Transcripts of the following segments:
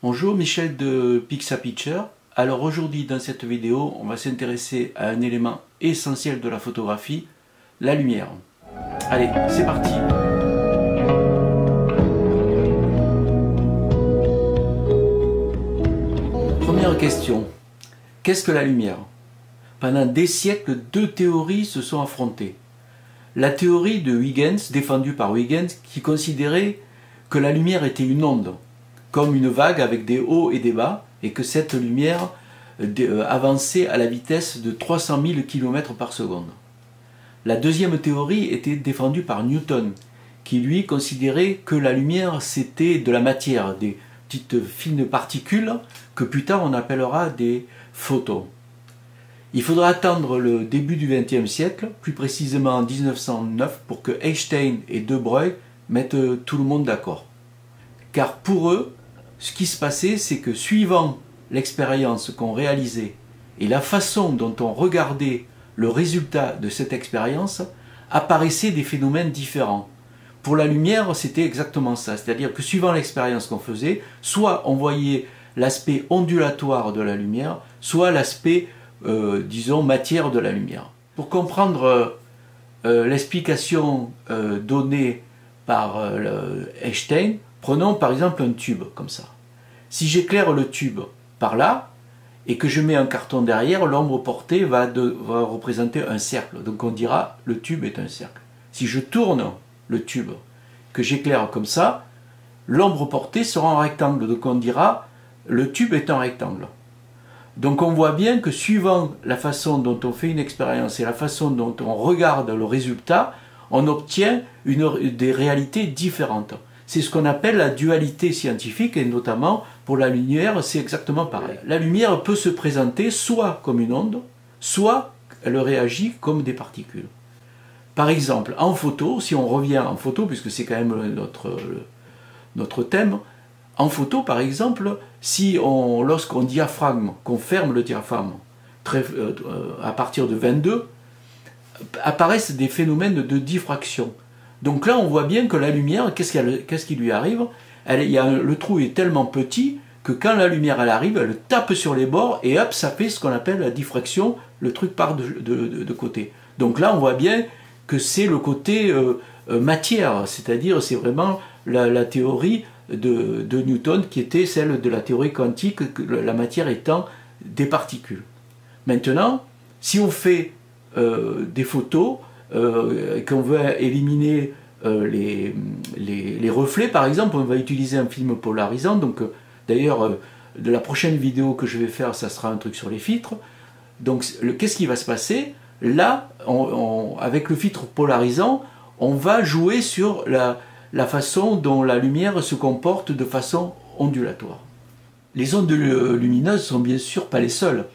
Bonjour, Michel de Pixapicture. Alors aujourd'hui dans cette vidéo, on va s'intéresser à un élément essentiel de la photographie, la lumière. Allez, c'est parti. Première question, qu'est-ce que la lumière? Pendant des siècles, deux théories se sont affrontées. La théorie de Huygens, défendue par Huygens, qui considérait que la lumière était une onde, comme une vague avec des hauts et des bas, et que cette lumière avançait à la vitesse de 300 000 km par seconde. La deuxième théorie était défendue par Newton, qui lui considérait que la lumière c'était de la matière, des petites fines particules que plus tard on appellera des photons. Il faudra attendre le début du XXe siècle, plus précisément en 1909, pour que Einstein et De Broglie mettent tout le monde d'accord. Car pour eux, ce qui se passait, c'est que suivant l'expérience qu'on réalisait et la façon dont on regardait le résultat de cette expérience, apparaissaient des phénomènes différents. Pour la lumière, c'était exactement ça, c'est-à-dire que suivant l'expérience qu'on faisait, soit on voyait l'aspect ondulatoire de la lumière, soit l'aspect, disons, matière de la lumière. Pour comprendre l'explication donnée par Einstein, prenons par exemple un tube comme ça. Si j'éclaire le tube par là et que je mets un carton derrière, l'ombre portée va représenter un cercle. Donc on dira le tube est un cercle. Si je tourne le tube, que j'éclaire comme ça, l'ombre portée sera un rectangle. Donc on dira le tube est un rectangle. Donc on voit bien que suivant la façon dont on fait une expérience et la façon dont on regarde le résultat, on obtient des réalités différentes. C'est ce qu'on appelle la dualité scientifique, et notamment pour la lumière, c'est exactement pareil. La lumière peut se présenter soit comme une onde, soit elle réagit comme des particules. Par exemple, en photo, si on revient en photo, puisque c'est quand même notre thème, en photo par exemple, si lorsqu'on diaphragme, qu'on ferme le diaphragme à partir de 22, apparaissent des phénomènes de diffraction. Donc là, on voit bien que la lumière, qu'est-ce qui lui arrive? Le trou est tellement petit que quand la lumière elle arrive, elle tape sur les bords et hop, ça fait ce qu'on appelle la diffraction, le truc part de côté. Donc là, on voit bien que c'est le côté matière, c'est-à-dire c'est vraiment la théorie de Newton qui était celle de la théorie quantique, la matière étant des particules. Maintenant, si on fait des photos, qu'on veut éliminer les reflets, par exemple, on va utiliser un film polarisant. Donc, d'ailleurs, de la prochaine vidéo que je vais faire, ça sera un truc sur les filtres. Donc, qu'est-ce qui va se passer? Là, avec le filtre polarisant, on va jouer sur la façon dont la lumière se comporte de façon ondulatoire. Les ondes lumineuses sont bien sûr pas les seules.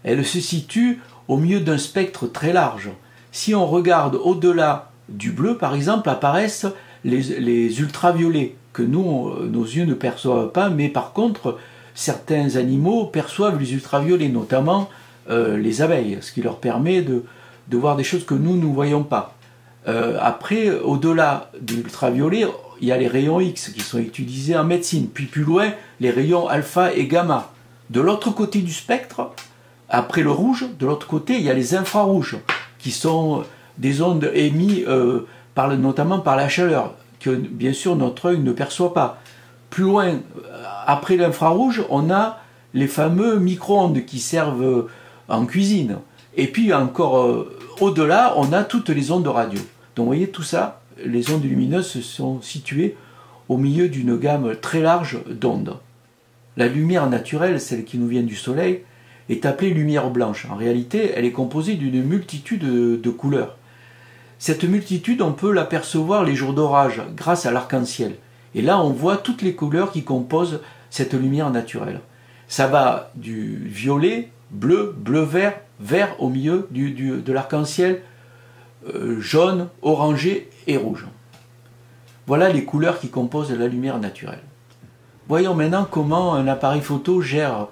Elles se situent au milieu d'un spectre très large. Si on regarde au-delà du bleu, par exemple, apparaissent les ultraviolets, que nos yeux ne perçoivent pas, mais par contre, certains animaux perçoivent les ultraviolets, notamment les abeilles, ce qui leur permet de voir des choses que nous ne voyons pas. Après, au-delà de l'ultraviolet, il y a les rayons X qui sont utilisés en médecine, puis plus loin, les rayons alpha et gamma. De l'autre côté du spectre, après le rouge, de l'autre côté, il y a les infrarouges, qui sont des ondes émises notamment par la chaleur, que bien sûr notre œil ne perçoit pas. Plus loin, après l'infrarouge, on a les fameux micro-ondes qui servent en cuisine. Et puis encore au-delà, on a toutes les ondes radio. Donc vous voyez tout ça, les ondes lumineuses se sont situées au milieu d'une gamme très large d'ondes. La lumière naturelle, celle qui nous vient du soleil, est appelée lumière blanche. En réalité, elle est composée d'une multitude de couleurs. Cette multitude, on peut l'apercevoir les jours d'orage grâce à l'arc-en-ciel. Et là, on voit toutes les couleurs qui composent cette lumière naturelle. Ça va du violet, bleu, bleu-vert, vert au milieu de l'arc-en-ciel, jaune, orangé et rouge. Voilà les couleurs qui composent la lumière naturelle. Voyons maintenant comment un appareil photo gère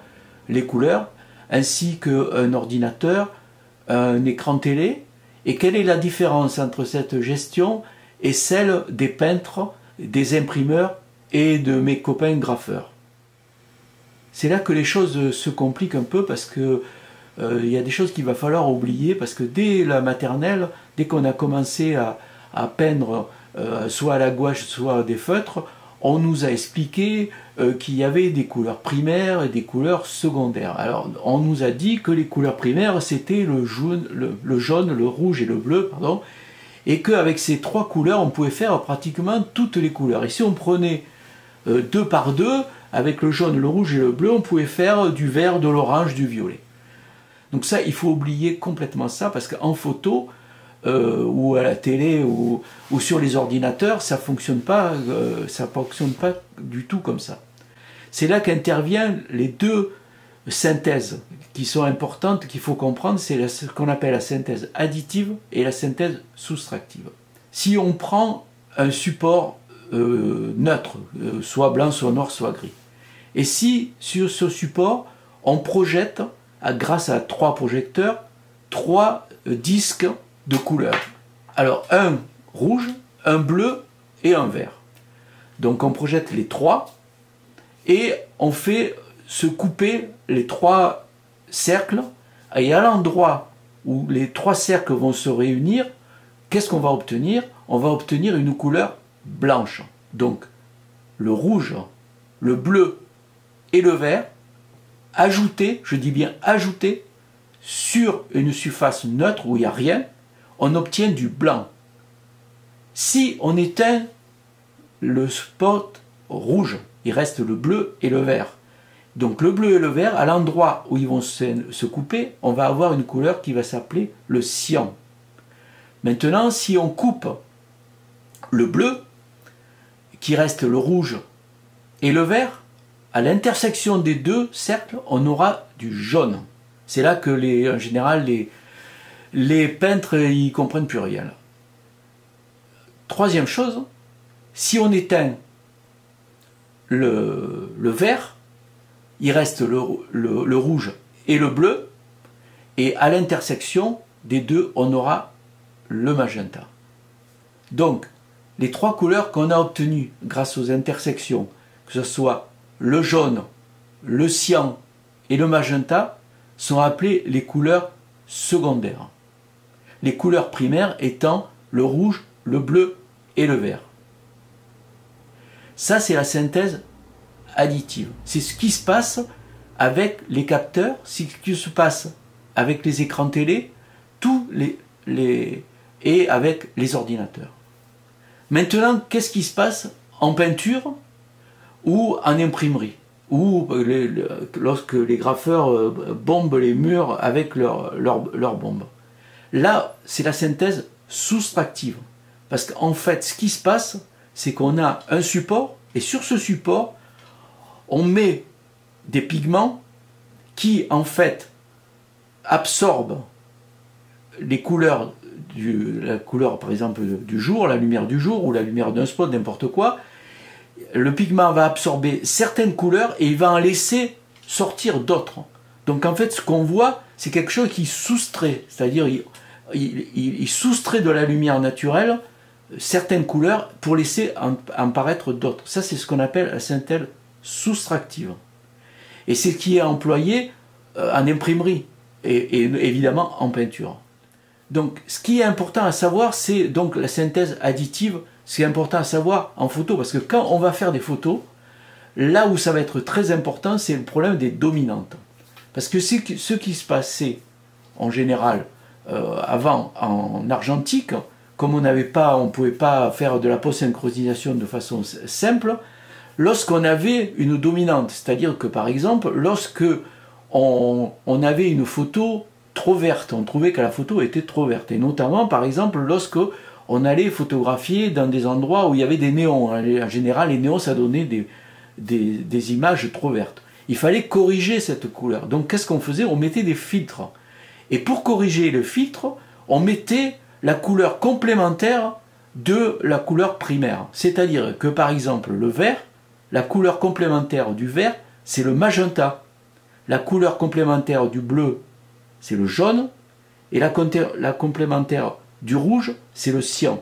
les couleurs, ainsi qu'un ordinateur, un écran télé, et quelle est la différence entre cette gestion et celle des peintres, des imprimeurs et de mes copains graffeurs. c'est là que les choses se compliquent un peu parce que il y a des choses qu'il va falloir oublier parce que dès la maternelle, dès qu'on a commencé à peindre soit à la gouache, soit des feutres, on nous a expliqué qu'il y avait des couleurs primaires et des couleurs secondaires. Alors, on nous a dit que les couleurs primaires, c'était le jaune, le rouge et le bleu, pardon, et qu'avec ces trois couleurs, on pouvait faire pratiquement toutes les couleurs. Et si on prenait 2 par 2, avec le jaune, le rouge et le bleu, on pouvait faire du vert, de l'orange, du violet. Donc ça, il faut oublier complètement ça, parce qu'en photo, ou à la télé, ou sur les ordinateurs, ça fonctionne pas du tout comme ça. C'est là qu'interviennent les deux synthèses qui sont importantes, qu'il faut comprendre, c'est ce qu'on appelle la synthèse additive et la synthèse soustractive. Si on prend un support neutre, soit blanc, soit noir, soit gris, et si sur ce support, on projette, grâce à 3 projecteurs, 3 disques de couleurs. Alors, un rouge, un bleu et un vert. Donc on projette les 3 et on fait se couper les 3 cercles, et à l'endroit où les 3 cercles vont se réunir, qu'est-ce qu'on va obtenir? On va obtenir une couleur blanche. Donc le rouge, le bleu et le vert, ajoutés, je dis bien ajoutés, sur une surface neutre où il n'y a rien, on obtient du blanc. Si on éteint le spot rouge, il reste le bleu et le vert. Donc le bleu et le vert, à l'endroit où ils vont se couper, on va avoir une couleur qui va s'appeler le cyan. Maintenant, si on coupe le bleu, qui reste le rouge et le vert, à l'intersection des 2 cercles, on aura du jaune. C'est là que en général les peintres ils comprennent plus rien. Troisième chose, si on éteint le vert, il reste le rouge et le bleu, et à l'intersection des 2, on aura le magenta. Donc, les 3 couleurs qu'on a obtenues grâce aux intersections, que ce soit le jaune, le cyan et le magenta, sont appelées les couleurs secondaires. Les couleurs primaires étant le rouge, le bleu et le vert. Ça, c'est la synthèse additive. C'est ce qui se passe avec les capteurs, c'est ce qui se passe avec les écrans télé, et avec les ordinateurs. Maintenant, qu'est-ce qui se passe en peinture ou en imprimerie, ou lorsque les graffeurs bombent les murs avec leurs bombes? Là, c'est la synthèse soustractive. Parce qu'en fait, ce qui se passe, c'est qu'on a un support, et sur ce support, on met des pigments qui, en fait, absorbent les couleurs, la couleur, par exemple, du jour, la lumière du jour, ou la lumière d'un spot, n'importe quoi. Le pigment va absorber certaines couleurs et il va en laisser sortir d'autres. Donc, en fait, ce qu'on voit, c'est quelque chose qui soustrait, c'est-à-dire il soustrait de la lumière naturelle certaines couleurs pour laisser en paraître d'autres. Ça, c'est ce qu'on appelle la synthèse soustractive. Et c'est ce qui est employé en imprimerie et évidemment en peinture. Donc, ce qui est important à savoir, c'est donc la synthèse additive. Ce qui est important à savoir en photo, parce que quand on va faire des photos, là où ça va être très important, c'est le problème des dominantes. Parce que ce qui se passait en général avant en argentique, comme on ne pouvait pas faire de la post-synchronisation de façon simple, lorsqu'on avait une dominante, c'est-à-dire que par exemple, lorsque on avait une photo trop verte, on trouvait que la photo était trop verte, et notamment par exemple lorsque on allait photographier dans des endroits où il y avait des néons. En général, les néons, ça donnait des images trop vertes. Il fallait corriger cette couleur. Donc qu'est-ce qu'on faisait? On mettait des filtres. Et pour corriger le filtre, on mettait la couleur complémentaire de la couleur primaire. C'est-à-dire que par exemple, le vert, la couleur complémentaire du vert, c'est le magenta. La couleur complémentaire du bleu, c'est le jaune. Et la complémentaire du rouge, c'est le cyan.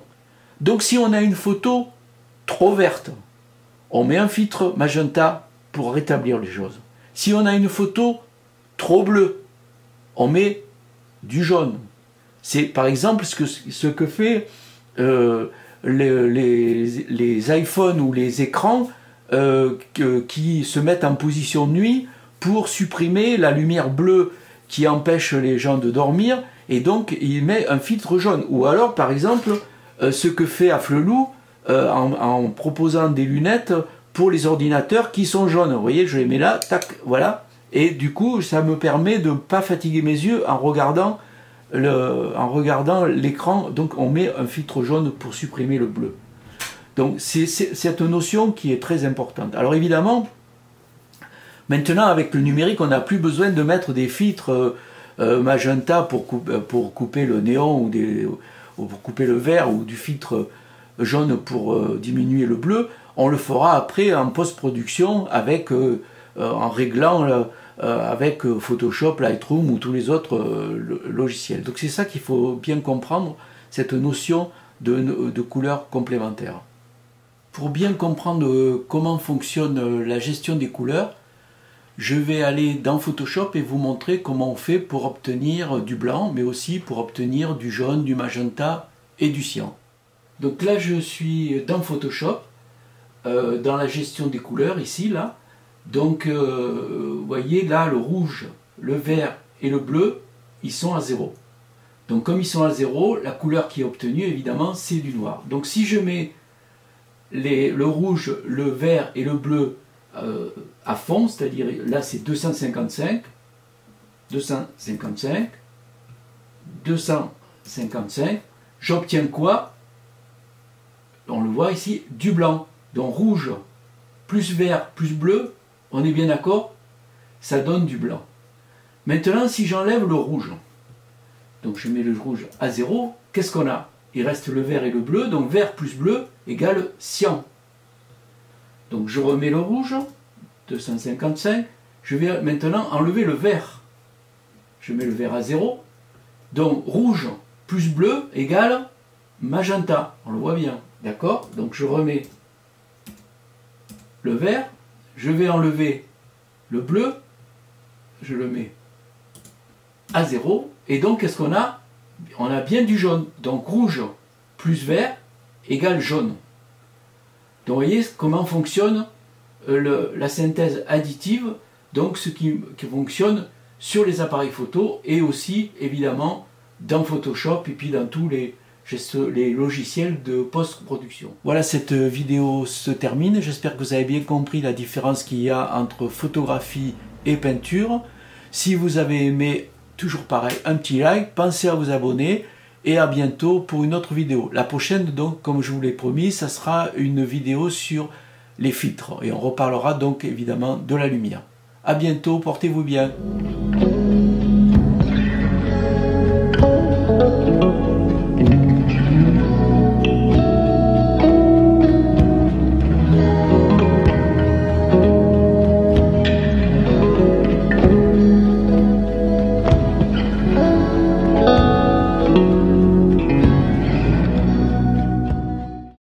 Donc si on a une photo trop verte, on met un filtre magenta pour rétablir les choses. Si on a une photo trop bleue, on met du jaune. C'est par exemple ce que fait les iPhones ou les écrans qui se mettent en position nuit pour supprimer la lumière bleue qui empêche les gens de dormir, et donc il met un filtre jaune. Ou alors par exemple ce que fait Afflelou en proposant des lunettes pour les ordinateurs qui sont jaunes. Vous voyez, je les mets là, tac, voilà. Et du coup, ça me permet de ne pas fatiguer mes yeux en regardant l'écran. Donc on met un filtre jaune pour supprimer le bleu. Donc c'est cette notion qui est très importante. Alors évidemment, maintenant avec le numérique, on n'a plus besoin de mettre des filtres magenta pour couper le néon ou pour couper le vert, ou du filtre jaune pour diminuer le bleu. On le fera après en post-production en réglant avec Photoshop, Lightroom ou tous les autres logiciels. Donc c'est ça qu'il faut bien comprendre, cette notion de couleurs complémentaires. Pour bien comprendre comment fonctionne la gestion des couleurs, je vais aller dans Photoshop et vous montrer comment on fait pour obtenir du blanc, mais aussi pour obtenir du jaune, du magenta et du cyan. Donc là je suis dans Photoshop, dans la gestion des couleurs ici, là. Donc vous voyez là, le rouge, le vert et le bleu, ils sont à 0. Donc comme ils sont à 0, la couleur qui est obtenue évidemment c'est du noir. Donc si je mets le rouge, le vert et le bleu à fond, c'est-à-dire là c'est 255, 255, 255, j'obtiens quoi? On le voit ici, du blanc. Donc rouge plus vert plus bleu, on est bien d'accord? Ça donne du blanc. Maintenant si j'enlève le rouge, donc je mets le rouge à 0, qu'est-ce qu'on a? Il reste le vert et le bleu, donc vert plus bleu égale cyan. Donc je remets le rouge, 255, je vais maintenant enlever le vert. Je mets le vert à 0, donc rouge plus bleu égale magenta, on le voit bien, d'accord? Donc je remets le vert, je vais enlever le bleu, je le mets à 0, et donc qu'est-ce qu'on a? On a bien du jaune, donc rouge plus vert égale jaune. Donc vous voyez comment fonctionne la synthèse additive, donc ce qui fonctionne sur les appareils photo et aussi évidemment dans Photoshop et puis dans tous les logiciels de post-production. Voilà, cette vidéo se termine. J'espère que vous avez bien compris la différence qu'il y a entre photographie et peinture. Si vous avez aimé, toujours pareil, un petit like, pensez à vous abonner et à bientôt pour une autre vidéo. La prochaine, donc, comme je vous l'ai promis, ça sera une vidéo sur les filtres et on reparlera donc évidemment de la lumière. À bientôt, portez-vous bien.